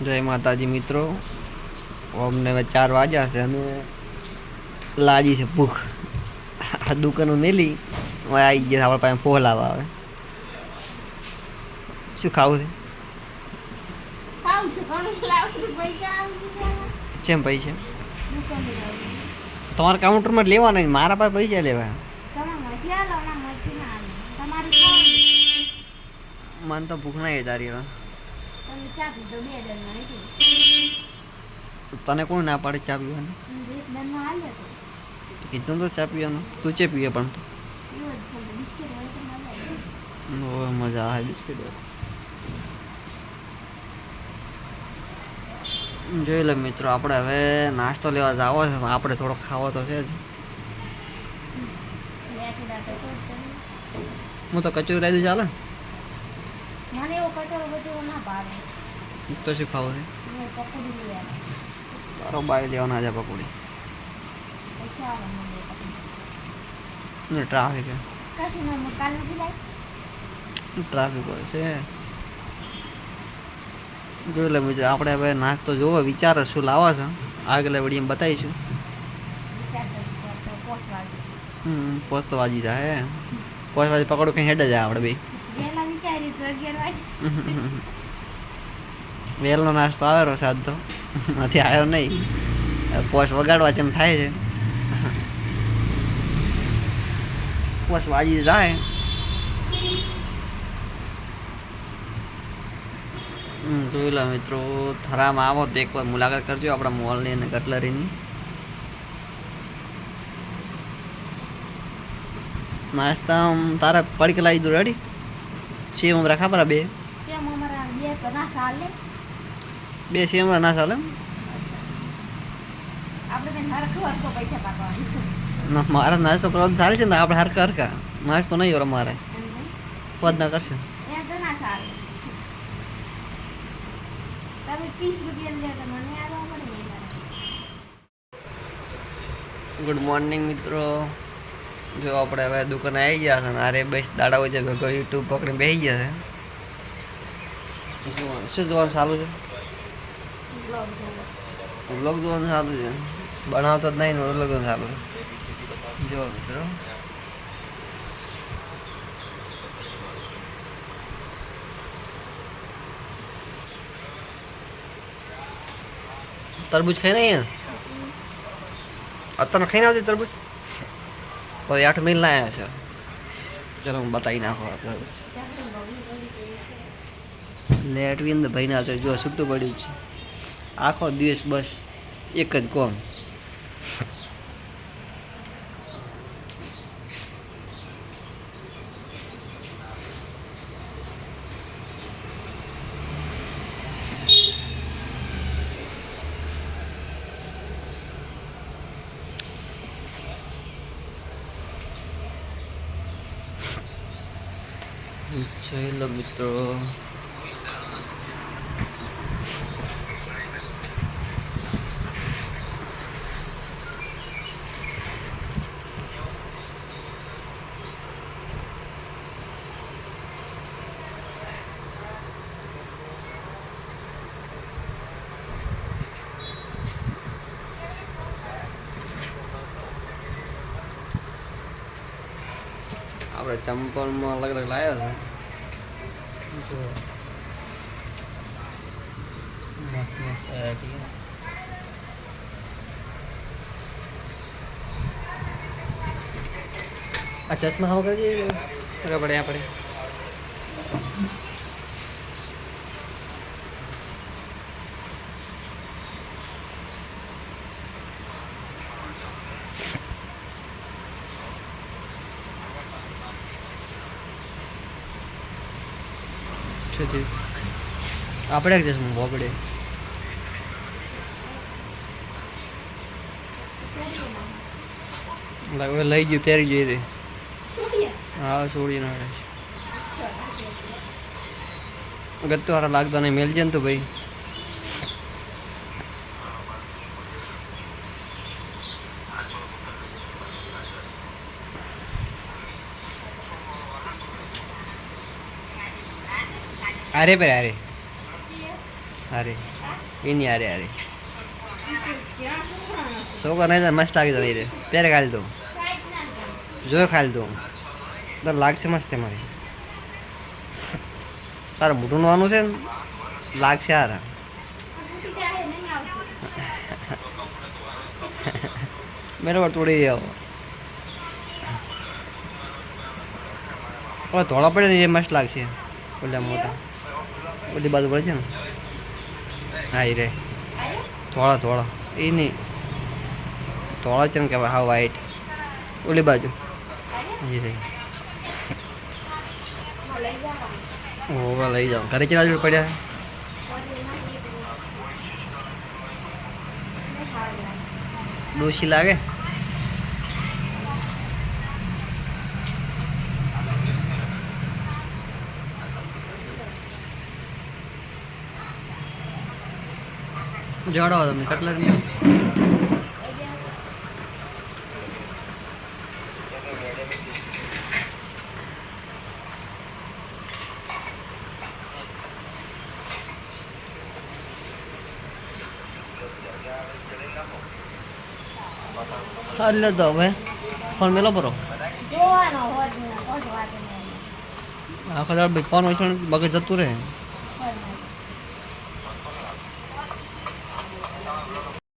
જય માતાજી મિત્રો, અમને હવે 4 વાગ્યા છે અને લાગી છે ભૂખ. આ દુકાનો મેલી આવી ગયા આપણા પાસે ફોલાવા આવે. શું ખાવું છે? કેમ પૈસા તમારા કાઉન્ટરમાં જ લેવાના, મારા પાસે પૈસા લેવા. મને તો ભૂખ નહીં તારી. હવે તને કોણ ના પાડે ચા પીવાની? કીધું તો ચા પીવાનું. તું ચે પીવે પણ મજા આવે બિસ્કિટ. જોઈ લે મિત્રો, આપણે હવે નાસ્તો લેવા જાવો છે. આપણે થોડો ખાવો તો છે જ. હું તો કચોરી લાવી દઉં, ચાલે? મને એવો કચરો બચરો ના ભાવે. તો શું ખાવું છે? પકોડી લેવા. તારો બાઈ લેવાના છે પકોડી. પૈસા આવે મને. ટ્રાફિક છે. કશું ના કાલ નથી લાઈ. ટ્રાફિક હોય છે. જોઈ લે મિત્રો, આપણે હવે નાસ્તો જોવો વિચારો શું લાવવા છે. આગલા વિડીયો બતાવીશું. પોસ્તો વાજી જાય. પોસ્ટ વાજી પકડો કઈ હેડ જાય આપણે બે. વેલનો નાસ્તો આવેલો સાદ તો નથી આવ્યો નહીં. પોસ્ટ વગાડવા છે એમ થાય છે. પોસ્ટ વાજી જાય. જોઈ લો મિત્રો, થરામાં આવો તો એકવાર મુલાકાત કરજો આપણા મોલની અને કટલરીની. નાસ્તા તારા પડીક લાવી દઉં. રેડી? સેમ અમારા ખબર બે સેમ અમારા બે તો ના ચાલે. બે સેમ ના ચાલે. આપણે બેન હરખો હરખો પૈસા પાકવા. ના, મારા નાસ્તો કરવાનું સારી છે ને. આપણે હરકા હરકા નાસ્તો નહીં હોય મારે પદ ના કરશે. એ તો ના ચાલે. તમે 30 રૂપિયા લે તો મને આવવા પડે. ગુડ મોર્નિંગ મિત્રો. જો આપણે હવે દુકાને આવી ગયા છે ને અરે બસ દાડા હોય છે ભેગો યુટ્યુબ પકડીને બેસી ગયા છે. શું જોવાનું ચાલુ છે? વ્લોગ જોવાનું ચાલુ છે. બનાવતો જ નહીં ને વ્લોગ જોવાનું ચાલુ છે. જો મિત્રો, તરબૂચ ખાઈ નહીં અત્યારે ખાઈને આવતી તરબૂચ. કોઈ 8 મિલ ના આવ્યા છે. ચલો હું બતાવી નાખો. લેટવી અંદર ભાઈ ના જો છૂટું પડ્યું છે. આખો દિવસ બસ એક જ કોમ. ચલો મિત્રો, આપણે ચંપલમાં અલગ અલગ લાવ્યા છે. મસ્ત મસ્ત વેરાયટી. આ ચશ્મા હવા કરી દઈએ પડે આપણે. આપણે ચશ્મા બોપડે લઈ ગયું પહેરી જઈ રે. હા છોડી ના ગત્તો હારા લાગતા નહીં. મેલજે ને તો ભાઈ. अरे पे अरे अरे એની હારે હારે જ્યાં છોકરાનો છે. છોકરા નહીં તો મસ્ત લાગી જાય રે પહેરે ખાલી દઉં કાંઈ જ ના કરે. જોયો ખાલી દઉં તો લાગશે મસ્ત મારી તારે મોટું નવાનું છે ને લાગશે હારા આ ફૂટી જાય નહીં આવતું. બરાબર તોડી આવો હવે ધોળા પડે ને એ મસ્ત લાગશે ઓલા મોટા બધી બાજુ પડે છે ને હા એ રે આયો? ધોળા ધોળા એ નહીં ધોળા છે ને કહેવાય હા વ્હાઈટ ઓલી બાજુ આયો? એ રે હા, લઈ જવાનું. ઓવા લઈ જાઓ ઘરે ચલા જોડે પડ્યા પછી એમાં નહીં સારું લાગે. ડોસી લાગે જોડો તમે કેટલા એટલે તો હવે ફોન મેલો પરો જોવાનો હોત ને, કોઈ જ વાત નહીં. આખો દાડો ફોન હોય છે ને મગજ જતું રહે